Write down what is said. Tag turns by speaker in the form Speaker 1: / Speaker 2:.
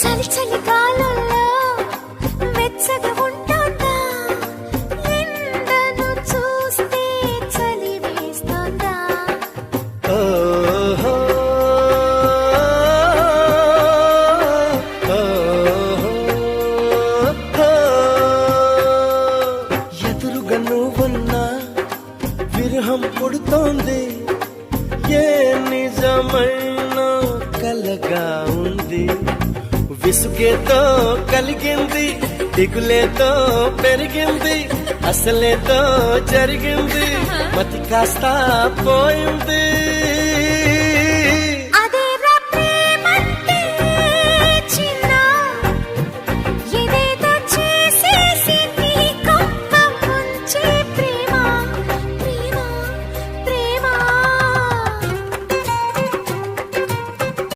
Speaker 1: చలి చలి కాలంలో వెచ్చగా ఉంటుందా, ఎండను చూస్తే చలి వేస్తుందా.
Speaker 2: ఓహో, ఓహో, ఎదురుగా నువ్వున్నా విరహం పుడుతోంది, ఏ నిజమైన కలగా ఉంది. విసుగేతో కలిగింది, దిగులేతో పెరిగింది, అసలేతో జరిగింది, మతి కాస్త పోయింది.